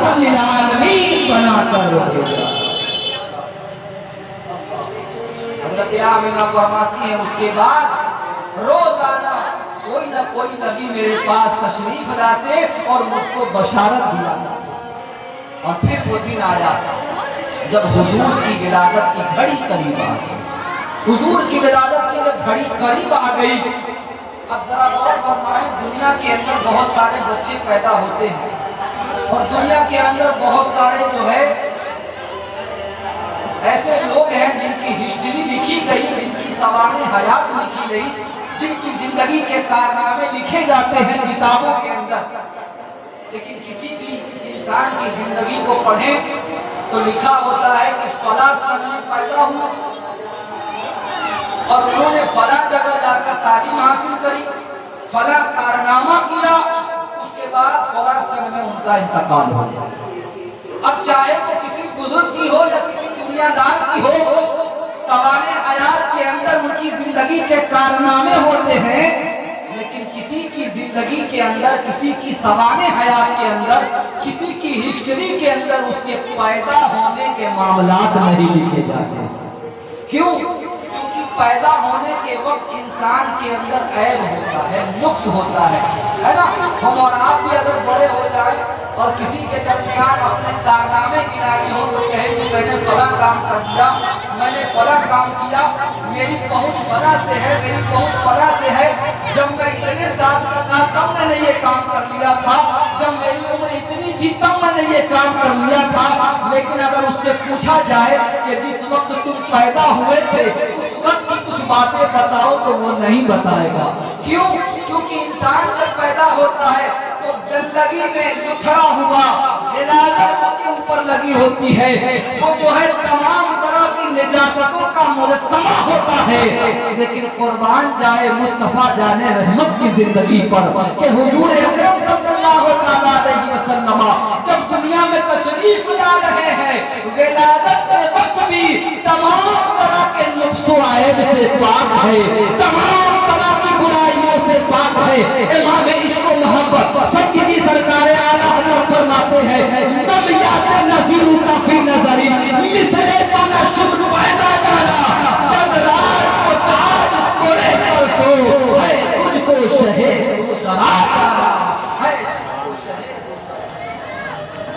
رحمت للعالمین بنا کر بھیجا۔ حضرت آمنہ فرماتی ہیں اس کے بعد روزانہ کوئی نہ کوئی نبی میرے پاس تشریف لاتے اور مجھ کو بشارت دیا۔ اور پھر وہ دن آیا جب حضور کی ولادت کی گھڑی قریب آ گئی۔ حضور کی ولادت کی جب گھڑی قریب آ گئی، اب ذرا غور فرمائیں، دنیا کے اندر بہت سارے بچے پیدا ہوتے ہیں اور دنیا کے اندر بہت سارے جو ہے ایسے لوگ ہیں جن کی ہسٹری لکھی گئی، جن کی سوانح حیات لکھی گئی، جن کی زندگی کے کارنامے لکھے جاتے ہیں کتابوں کے اندر، لیکن کسی بھی انسان کی زندگی کو پڑھیں تو لکھا ہوتا ہے کہ فلاں سن میں پیدا ہوا اور انہوں نے فلاں جگہ جا کر تعلیم حاصل کری، فلاں کارنامہ کیا، اس کے بعد فلاں سن میں ان کا انتقال ہو گیا۔ اب چاہے وہ کسی بزرگ کی ہو یا کسی دنیا دار کی ہو، سوانح حیات کے اندر ان کی زندگی کے کارنامے ہوتے ہیں، لیکن کسی کی زندگی کے اندر، کسی کی سوانح حیات کے اندر، کسی کی ہسٹری کے اندر اس کے پیدا ہونے کے معاملات نہیں لکھے جاتے۔ کیوں؟ کیونکہ پیدا ہونے کے وقت انسان کے اندر عیب ہوتا ہے، نقص ہوتا ہے نا؟ ہم اور آپ بھی اگر بڑے ہو جائیں اور کسی کے درمیان اپنے کارنامے گنانے ہوں تو کہیں کہ میں نے فلاں کام کر دیا، میں نے فلاں کام کیا، میری پہنچ فلاں سے ہے، میری پہنچ فلاں سے ہے، جب میں اتنے سال کا تھا تب میں نے یہ کام کر لیا تھا، جب میری عمر اتنی تھی تب میں نے یہ کام کر لیا تھا۔ لیکن اگر اس سے پوچھا جائے کہ جس وقت تم پیدا ہوئے تھے اس وقت کی کچھ باتیں بتاؤ تو وہ نہیں بتائے گا۔ کیوں؟ کیونکہ انسان جب پیدا ہوتا ہے تو گندگی میں لتھڑا ہوا ولادت کے اوپر لگی ہوتی ہے، وہ جو ہے تمام طرح کی نجاستوں کا مجسمہ ہوتا ہے، لیکن قربان جائے مصطفیٰ جان رحمت کی زندگی پر کہ حضور اکرم صلی اللہ علیہ وسلم جب دنیا میں تشریف لا رہے ہیں، ولادت کے وقت بھی تمام طرح کے نقص و عیب سے پاک ہے، تمام طرح کی برائیوں سے پاک ہے۔ امام عشق و محبت سیدی سرکار اعلیٰ حضرت فرماتے ہیں لم یأت نظیر فی نظری مثل